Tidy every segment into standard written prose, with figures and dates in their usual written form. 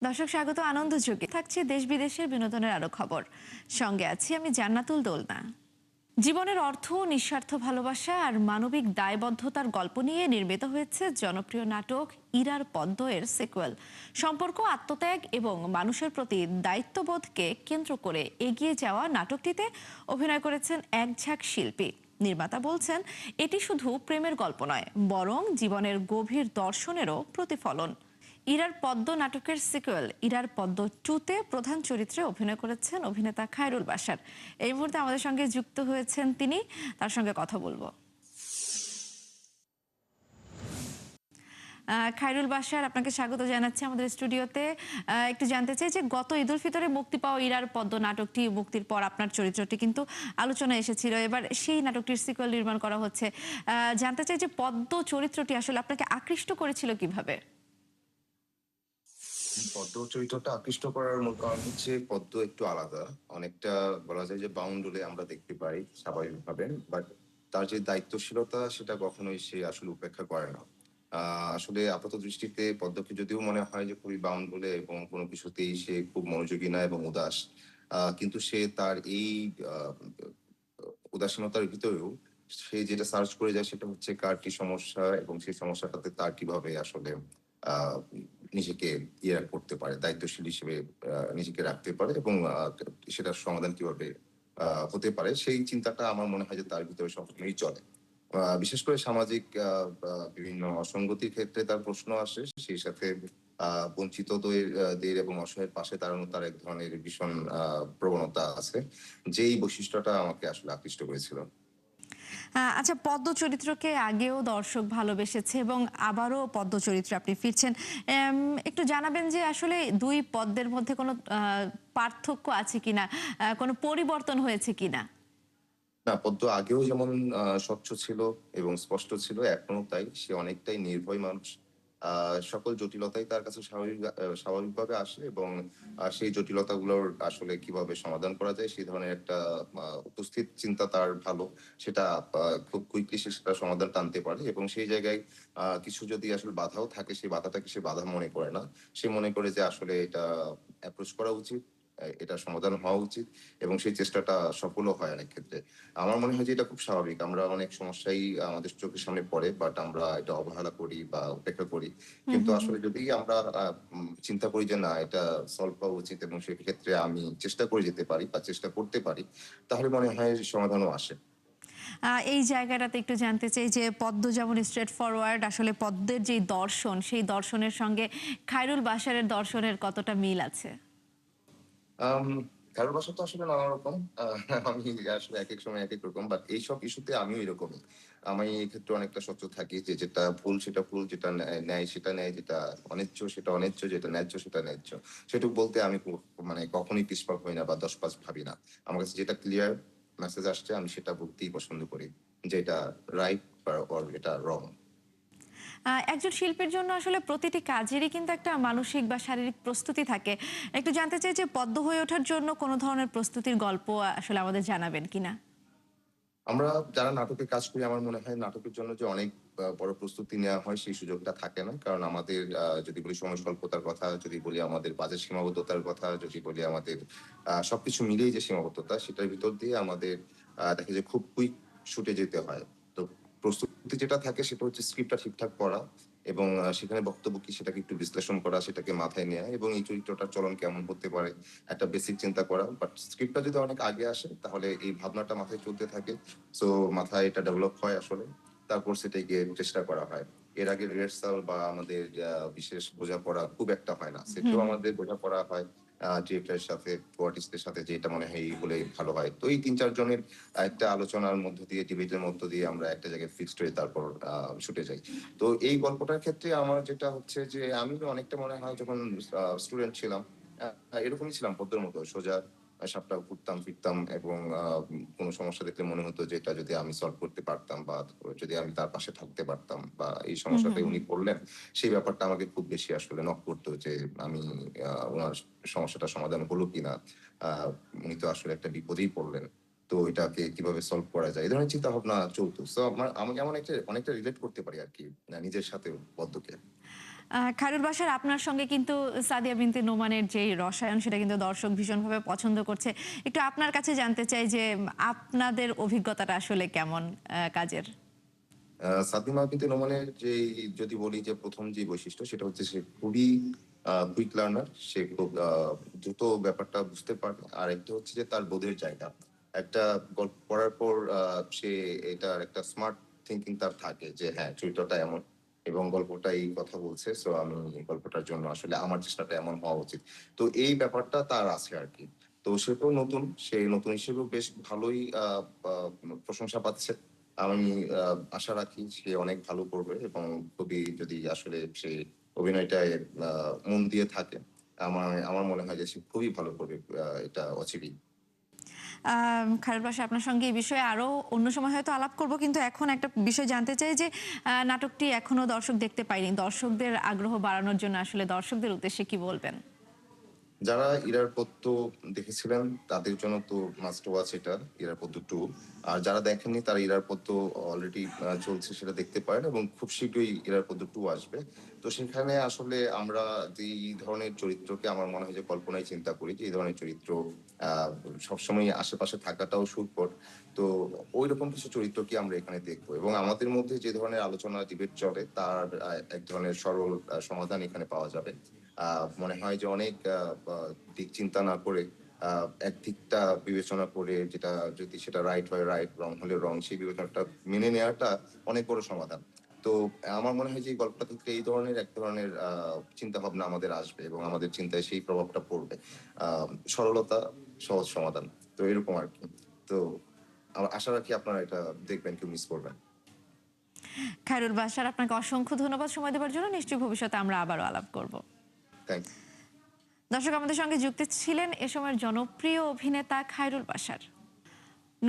দর্শক স্বাগত আনন্দ যোগে থাকছে দেশ বিদেশের বিনোদনের আরো খবর। সঙ্গে আছি আমি জান্নাতুল দোলনা। জীবনের অর্থ, নিঃস্বার্থ ভালোবাসা আর মানবিক দায়বদ্ধতার গল্প নিয়ে নির্মিত হয়েছে জনপ্রিয় নাটক ইরার পদ্ম এর সিকুয়েল। সম্পর্ক, আত্মত্যাগ এবং মানুষের প্রতি দায়িত্ববোধকে কেন্দ্র করে এগিয়ে যাওয়া নাটকটিতে অভিনয় করেছেন এক ঝাঁক শিল্পী। নির্মাতা বলছেন, এটি শুধু প্রেমের গল্প নয়, বরং জীবনের গভীর দর্শনেরও প্রতিফলন। ইরার পদ্ম নাটকের সিকুয়েল ইরার পদ্ম 2-তে প্রধান চরিত্রে অভিনয় করেছেন অভিনেতা খায়রুল বাশার। এই মুহূর্তে আমাদের সঙ্গে যুক্ত হয়েছেন তিনি, তার সঙ্গে কথা বলবো। খায়রুল বাশার, আপনাকে স্বাগত জানাচ্ছি আমাদের স্টুডিওতে। একটু জানতে চাই যে গত ঈদ উল ফিতরে মুক্তি পাওয়া ইরার পদ্ম নাটকটি মুক্তির পর আপনার চরিত্রটি কিন্তু আলোচনায় এসেছিল, এবার সেই নাটকটির সিকুয়েল নির্মাণ করা হচ্ছে। জানতে চাই যে পদ্ম চরিত্রটি আসলে আপনাকে আকৃষ্ট করেছিল কিভাবে? পদ্ম চরিত্রটা আকৃষ্ট করার মূল কারণ হচ্ছে পদ্ম একটু আলাদা। অনেকটা বলা যায় যে বাউন্ডুলে আমরা দেখতে পাই স্বাভাবিকভাবে। বাট তার যে দায়িত্বশীলতা সেটা কখনোই সে আসলে উপেক্ষা করে না। আসলে আপাত দৃষ্টিতে পদ্মকে যদিও মনে হয় যে খুবই বাউন্ডুলে এবং কোনো কিছুতেই সে খুব মনোযোগী না এবং উদাস। কিন্তু সে তার এই আ উদাসীনতার ভিতরেও সে যেটা সার্চ করে যায় সেটা হচ্ছে কার কি সমস্যা এবং সেই সমস্যাটাতে তার কিভাবে আসলে আ নিজেকে করতে পারে, দায়িত্বশীল হিসেবে নিজেকে রাখতে পারে এবং সেটার সমাধান কিভাবে হতে পারে সেই চিন্তাটা আমার মনে হয় যে তার ভিতরে সবসময়ই চলে। বিশেষ করে সামাজিক বিভিন্ন অসঙ্গতির ক্ষেত্রে তার প্রশ্ন আসে। সেই সাথে আ দের এবং অসহায়ের পাশে দাঁড়ানো তার এক ধরনের ভীষণ প্রবণতা আছে। যেই বৈশিষ্ট্যটা আমাকে আসলে আকৃষ্ট করেছিল। আচ্ছা, পদ্ম চরিত্রকে আগেও দর্শক ভালোবেসেছে এবং আবারও পদ্ম চরিত্রে আপনি ফিরছেন। এম একটু জানাবেন যে আসলে ২ পদ্মের মধ্যে কোনো পার্থক্য আছে কিনা? কোনো পরিবর্তন হয়েছে কিনা? না, পদ্ম আগেও যেমন স্বচ্ছ ছিল এবং স্পষ্ট ছিল, এখনো তাই। সে অনেকটাই নির্ভয় মানুষ। আ সকল জটিলতাই তার কাছে স্বাভাবিকভাবে আসে এবং সেই জটিলতাগুলোর আসলে কিভাবে সমাধান করা যায় সেই ধরনের একটা উপস্থিত চিন্তা তার ভালো। সেটা খুব কুইকলি সে সেটার সমাধান টানতে পারে এবং সেই জায়গায় কিছু যদি আসলে বাধাও থাকে, সেই বাধাটাকে সে বাধা মনে করে না। সে মনে করে যে আসলে এটা অ্যাপ্রোচ করা উচিত, এটার সমাধান হওয়া উচিত এবং সেই চেষ্টাটা সফলও হয় অনেক ক্ষেত্রে। আমার মনে হয় যে এটা খুব স্বাভাবিক। আমরা অনেক সমস্যাই আমাদের চোখের সামনে পড়ে, বাট আমরা এটা অবহেলা করি বা উপেক্ষা করি। হুম, কিন্তু হুম, হুম। আসলে যদি আমরা চিন্তা করি যে না, এটা সলভ হওয়া উচিত এবং সেক্ষেত্রে আমি চেষ্টা করে যেতে পারি বা চেষ্টা করতে পারি, তাহলে মনে হয় সমাধানও আসে। এই জায়গাটাতে একটু জানতে চাই যে পদ্ম যেমন স্ট্রেট ফরওয়ার্ড, আসলে পদ্মের যেই দর্শন, সেই দর্শনের সঙ্গে খায়রুল বাশারের দর্শনের কতটা মিল আছে? আম কারোর বাসা তো আসলে নানা রকম। আমি আসলে একেক সময় একেক রকম। বাট এইসব ইস্যুতে আমিও এরকমই। আমি এক্ষেত্রে অনেকটা সচ্ছল থাকি যে যেটা ভুল সেটা ভুল, যেটা ন্যায় সেটা ন্যায়, যেটা অন্যায্য সেটা অন্যায্য, যেটা ন্যায্য সেটা ন্যায্য। সেটুকু বলতে আমি মানে কখনোই পিছপা হই না বা ১০-৫ ভাবি না। আমার কাছে যেটা ক্লিয়ার মেসেজ আসছে আমি সেটা বলতেই পছন্দ করি। যে এটা রাইট বা অর এটা রং। একজন শিল্পীর জন্য আসলে প্রতিটি কাজেরই কিন্তু একটা মানসিক বা শারীরিক প্রস্তুতি থাকে। একটু জানতে চাই যে পদ্ম হয়ে ওঠার জন্য কোনো ধরনের প্রস্তুতির গল্প আসলে আমাদের জানাবেন কিনা? আমরা যারা নাটকে কাজ করি আমার মনে হয় নাটকের জন্য যে অনেক বড় প্রস্তুতি নেওয়া হয় সেই সুযোগটা থাকে না। কারণ আমাদের যদি বলি সময় স্বল্পতার কথা, যদি বলি আমাদের বাজেট সীমাবদ্ধতার কথা, যদি বলি আমাদের সবকিছু মিলিয়ে যে সীমাবদ্ধতা সেটার ভিতর দিয়ে আমাদের দেখা যায় খুব কুইক শুটে যেতে হয়। তো প্রস্তুতি যেটা থাকে সেটা হচ্ছে স্ক্রিপ্টটা ঠিকঠাক পড়া এবং সেখানে বক্তব্য কি সেটাকে একটু বিশ্লেষণ করা, সেটাকে মাথায় নেয়া এবং এই চরিত্রটার চলন কেমন হতে পারে একটা বেসিক চিন্তা করা। বাট স্ক্রিপ্টটা যদি অনেক আগে আসে তাহলে এই ভাবনাটা মাথায় চলতে থাকে। সো মাথায় এটা ডেভেলপ হয় আসলে। তারপর সেটাকে চেষ্টা করা হয়। এর আগে রিহার্সাল বা আমাদের বিশেষ বোঝাপড়া খুব একটা হয় না। হুম, সেটেও হুম। আমাদের বোঝাপড়া হয় ডিরেক্টরের সাথে, কো-আর্টিস্টের সাথে যে এটা মনে হয় এই হলে ভালো হয়। তো এই ৩-৪ জনের একটা আলোচনার মধ্য দিয়ে, ডিবেটের মধ্য দিয়ে আমরা একটা জায়গায় ফিক্সড হয়ে তারপর শুটে যাই। তো এই গল্পটার ক্ষেত্রে আমার যেটা হচ্ছে যে আমি অনেকটা মনে হয় যখন স্টুডেন্ট ছিলাম, এরকমই ছিলাম পদ্মর মতো সোজা সাপটাপ ঘুরতাম ফিরতাম এবং কোনো সমস্যা দেখলে মনে হতো যে এটা যদি আমি সলভ করতে পারতাম বা যদি আমি তার পাশে থাকতে পারতাম বা এই হুম, হুম, সমস্যাটাই হুম। উনি পড়লেন, সেই ব্যাপারটা আমাকে খুব বেশি আসলে নক করতো যে আমি উনার সমস্যাটা সমাধান হলো কিনা। আ উনি তো আসলে একটা বিপদেই পড়লেন। তো এটাকে কিভাবে সলভ করা যায়? এই ধরনের চিন্তাভাবনা চলতো। সো আমি অনেকটা রিলেট করতে পারি আরকি নিজের সাথেও পদ্মকে। খায়রুল বাশার, আপনার সঙ্গে কিন্তু সাদিয়া বিনতে নোমানের যে রসায়ন সেটা কিন্তু দর্শক ভীষণভাবে পছন্দ করছে। একটু আপনার কাছে জানতে চাই যে আপনাদের অভিজ্ঞতাটা আসলে কেমন কাজের? সাদিমা বিনতে নোমানের যে, যদি বলি যে প্রথম যে বৈশিষ্ট্য সেটা হচ্ছে সে খুবই কুইক লার্নার। সে খুব দ্রুত ব্যাপারটা বুঝতে পারে। আর একটা হচ্ছে যে তার বোধের জায়গা। একটা গল্প পড়ার পর সে এটার একটা স্মার্ট থিংকিং তার থাকে যে হ্যাঁ, চরিত্রটা এমন এবং গল্পটা এই কথা বলছে। সো আমি এই গল্পটার জন্য আসলে আমার চেষ্টাটা এমন হওয়া উচিত। তো এই ব্যাপারটা তার আছে আরকি। তো সে তো নতুন। সে নতুন হিসেবেও বেশ ভালোই আ আ প্রশংসা পাচ্ছে। আমি আশা রাখি সে অনেক ভালো করবে এবং খুবই যদি আসলে সে অভিনয়টায় আ মন দিয়ে থাকে, আমার মনে হয় যে সে খুবই ভালো করবে এটা অচিরেই। খায়রুল বাশা, আপনার সঙ্গে এই বিষয়ে আরো অন্য সময় হয়তো আলাপ করব, কিন্তু এখন একটা বিষয় জানতে চাই যে নাটকটি এখনো দর্শক দেখতে পায়নি। দর্শকদের আগ্রহ বাড়ানোর জন্য আসলে দর্শকদের উদ্দেশ্যে কি বলবেন? যারা ইরারপত্র দেখেছিলেন তাদের জন্য তো মাস্ট ওয়াচ এটা, ইরারপত্র 2। আর যারা দেখেননি তারা ইরারপত্র অলরেডি চলছে সেটা দেখতে পারেন এবং খুব শীঘ্রই ইরারপত্র 2 আসবে। তো সেখানে আসলে আমরা যেই ধরনের চরিত্রকে আমার মনে হয় যে কল্পনায় চিন্তা করি যে এই ধরনের চরিত্র আ সবসময় আশেপাশে থাকাটাও সুখকর। তো ঐরকম কিছু চরিত্রকে আমরা এখানে দেখব এবং আমাদের মধ্যে যে ধরনের আলোচনা ডিবেট চলে তার এক ধরনের সরল সমাধান এখানে পাওয়া যাবে। আ মনে হয় যে অনেক বা দিক চিন্তা না করে একদিকটা বিবেচনা করে যেটা যদি সেটা রাইট হয় রাইট, রং হলে রং, সেই বিবেচনাটা মেনে নেওয়াটা অনেক বড় সমাধান। তো আমার মনে হয় যে এই গল্পটা থেকে এই ধরনের এক ধরনের চিন্তাভাবনা আমাদের আসবে এবং আমাদের চিন্তায় সেই প্রভাবটা পড়বে। আ সরলতা, সহজ সমাধান। তো এরকম আরকি। তো আশা রাখি আপনারা এটা দেখবেন, কেউ মিস করবেন না। খায়রুল বাশার, আপনাকে অসংখ্য ধন্যবাদ সময় দেওয়ার জন্য। নিশ্চয়ই ভবিষ্যতে আমরা আবারও আলাপ করব। Thank you. দর্শক, আমাদের সঙ্গে যুক্ত ছিলেন এ সময়ের জনপ্রিয় অভিনেতা খায়রুল বাশার।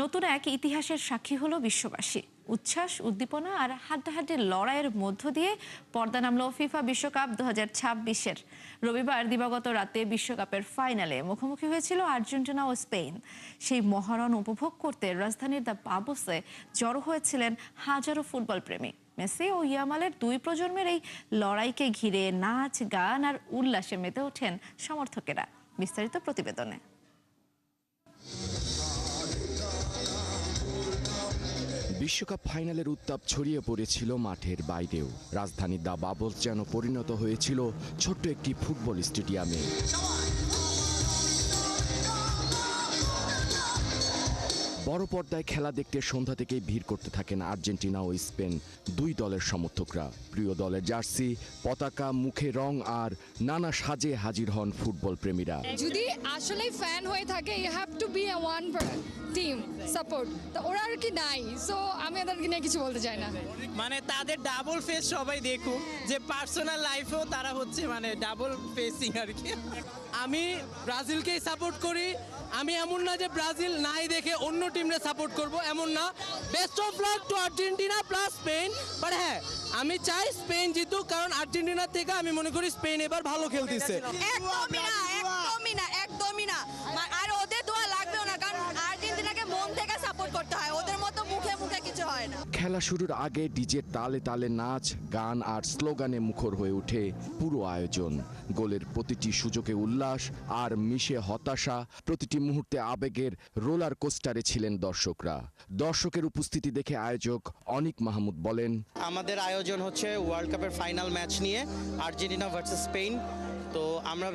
নতুন এক ইতিহাসের সাক্ষী হলো বিশ্ববাসী। উচ্ছ্বাস, উদ্দীপনা আর হাড্ডাহাড্ডি লড়াইয়ের মধ্য দিয়ে পর্দা নামলো ফিফা বিশ্বকাপ 2026-এর। রবিবার দিবাগত রাতে বিশ্বকাপের ফাইনালে মুখোমুখি হয়েছিল আর্জেন্টিনা ও স্পেন। সেই মহারণ উপভোগ করতে রাজধানীর দ্য পাবোসে জড়ো হয়েছিলেন হাজারো ফুটবল প্রেমী। মেসি ও ইয়ামালের দুই প্রজন্মের এই লড়াইকে ঘিরে নাচ, গান আর উল্লাসে মেতে ওঠেন সমর্থকেরা। বিস্তারিত প্রতিবেদনে। বিশ্বকাপ ফাইনালের উত্তাপ ছড়িয়ে পড়েছিল মাঠের বাইরেও। রাজধানীর দ্য বাবলস যেন পরিণত হয়েছিল ছোট্ট একটি ফুটবল স্টেডিয়ামে। বড় পর্দায় খেলা দেখতে সন্ধ্যা থেকেই ভিড় করতে থাকেন আর্জেন্টিনা ও স্পেন দুই দলের সমর্থকরা। প্রিয় দলের জার্সি, পতাকা, মুখে রং আর নানা সাজে হাজির হন ফুটবল প্রেমীরা। যদি আসলে ফ্যান হয়ে থাকে, you have to be a one team support. তো ওরা আর কি নাই, সো আমি ওদেরকে নিয়ে কিছু বলতে চাই না। মানে তাদের ডাবল ফেস সবাই দেখুক, যে পার্সোনাল লাইফেও তারা হচ্ছে মানে ডাবল ফেসিং আর কি। আমি ব্রাজিলকেই সাপোর্ট করি। আমি এমন না যে ব্রাজিল নাই দেখে অন্য টিমরে সাপোর্ট করব, এমন না। Best of luck to Argentina plus Spain. But হ্যাঁ, আমি চাই স্পেন জিতুক, কারণ আর্জেন্টিনার থেকে আমি মনে করি স্পেন এবার ভালো খেলতেছে। একদমই না। আর ওদের দোয়া লাগবেও না, কারণ আর্জেন্টিনাকে মন থেকে সাপোর্ট করতে হয়, ওদের মতো মুখে মুখে কিছু হয় না। খেলা শুরুর আগে ডিজের তালে তালে নাচ, গান আর স্লোগানে মুখর হয়ে ওঠে পুরো আয়োজন। গোলের প্রতিটি সুযোগে উল্লাস আর মিশে হতাশা, প্রতিটি মুহূর্তে আবেগের রোলার কোস্টারে ছিলেন দর্শকরা। দর্শকের উপস্থিতি দেখে আয়োজক অনিক মাহমুদ বলেন, আমাদের আয়োজন হচ্ছে ওয়ার্ল্ড কাপের ফাইনাল ম্যাচ নিয়ে, আর্জেন্টিনা ভার্সেস স্পেন। তো আমরা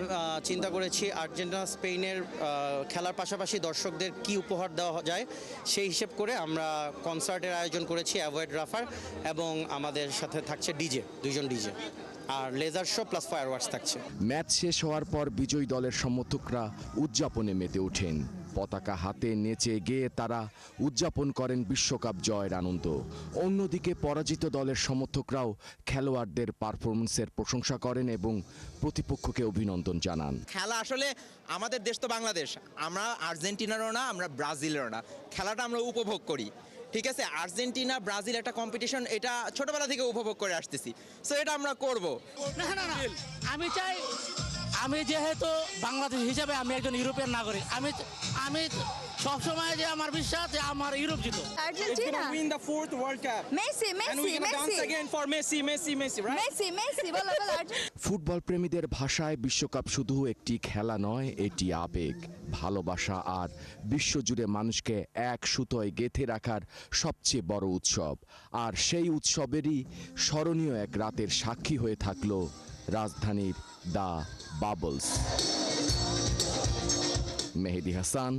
চিন্তা করেছি আর্জেন্টিনা স্পেনের খেলার পাশাপাশি দর্শকদের কি উপহার দেওয়া যায় সেই হিসেব করে আমরা কনসার্টের আয়োজন করেছি অ্যাভয়েড রাফার, এবং আমাদের সাথে থাকছে ডিজে, দুইজন ডিজে, আর লেজার শো প্লাস ফায়ারওয়ার্কস থাকছে। ম্যাচ শেষ হওয়ার পর বিজয়ী দলের সমর্থকরা উদযাপনে মেতে ওঠেন। পতাকা হাতে নেচে গেয়ে তারা উদযাপন করেন বিশ্বকাপ জয়ের আনন্দ। অন্যদিকে পরাজিত দলের সমর্থকরাও খেলোয়াড়দের পারফরমেন্সের প্রশংসা করেন এবং প্রতিপক্ষকে অভিনন্দন জানান। খেলা আসলে আমাদের দেশ তো বাংলাদেশ, আমরা আর্জেন্টিনারও না, আমরা ব্রাজিলেরও না। খেলাটা আমরা উপভোগ করি, ঠিক আছে। আর্জেন্টিনা ব্রাজিল একটা কম্পিটিশন, এটা ছোটবেলা থেকে উপভোগ করে আসতেছি, সো এটা আমরা করব। না, আমি চাই আমি যেহেতু বাংলাদেশ হিসাবে আমি একজন ইউরোপিয়ান নাগরিক, আমি সবসময় যে আমার বিশ্বাস যে আমার ইউরোপ জিতো। Argentina win the 4th World Cup. Messi And Messi we're gonna dance Messi again for Messi, right? Messi Messi বলো বলো ফুটবল প্রেমীদের ভাষায় বিশ্বকাপ শুধু একটি খেলা নয়, এটি আবেগ, ভালোবাসা আর বিশ্বজুড়ে মানুষকে এক সুতোয় গেঁথে রাখার সবচেয়ে বড় উৎসব। আর সেই উৎসবেরই স্মরণীয় এক রাতের সাক্ষী হয়ে থাকলো রাজধানীর দ্য বাবলস। মেহেদি হাসান,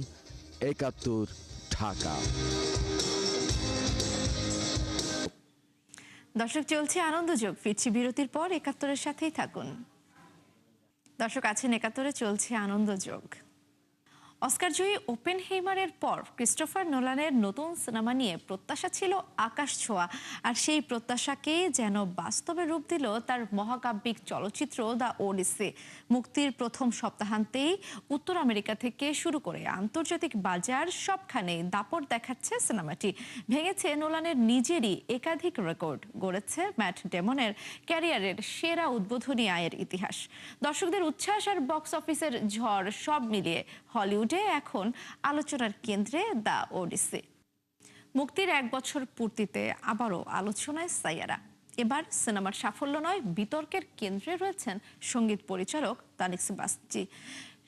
৭১, ঢাকা। দর্শক, চলছে আনন্দযোগ। ফিরছি বিরতির পর। ৭১-এর সাথেই থাকুন দর্শক। আছেন ৭১-এ, চলছে আনন্দযোগ। অস্কারজয়ী ওপেনহেইমারের পর ক্রিস্টোফার নোলানের নতুন সিনেমা নিয়ে প্রত্যাশা ছিল আকাশ ছোঁয়া, আর সেই প্রত্যাশাকে যেন বাস্তবে রূপ দিল তার মহাকাব্যিক চলচ্চিত্র দ্য ওডিসি। মুক্তির প্রথম সপ্তাহান্তেই উত্তর আমেরিকা থেকে শুরু করে আন্তর্জাতিক বাজার সবখানে দাপট দেখাচ্ছে সিনেমাটি। ভেঙেছে নোলানের নিজেরই একাধিক রেকর্ড, গড়েছে ম্যাট ডেমনের ক্যারিয়ারের সেরা উদ্বোধনী আয়ের ইতিহাস। দর্শকদের উচ্ছ্বাস আর বক্স অফিসের ঝড় সব মিলিয়ে হলিউডে এখন আলোচনার কেন্দ্রে দ্য ওডিসি। মুক্তির ১ বছর পূর্তিতে আবারও আলোচনায় সাইয়ারা। এবার সিনেমার সাফল্য নয়, বিতর্কের কেন্দ্রে রয়েছেন সঙ্গীত পরিচালক তানিক সেবাস্টি।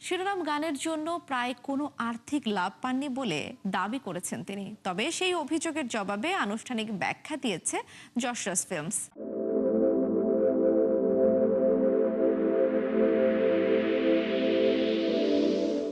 শিরোনাম গানের জন্য প্রায় কোনো আর্থিক লাভ পাননি বলে দাবি করেছেন তিনি। তবে সেই অভিযোগের জবাবে আনুষ্ঠানিক ব্যাখ্যা দিয়েছে যশ রাজ ফিল্মস।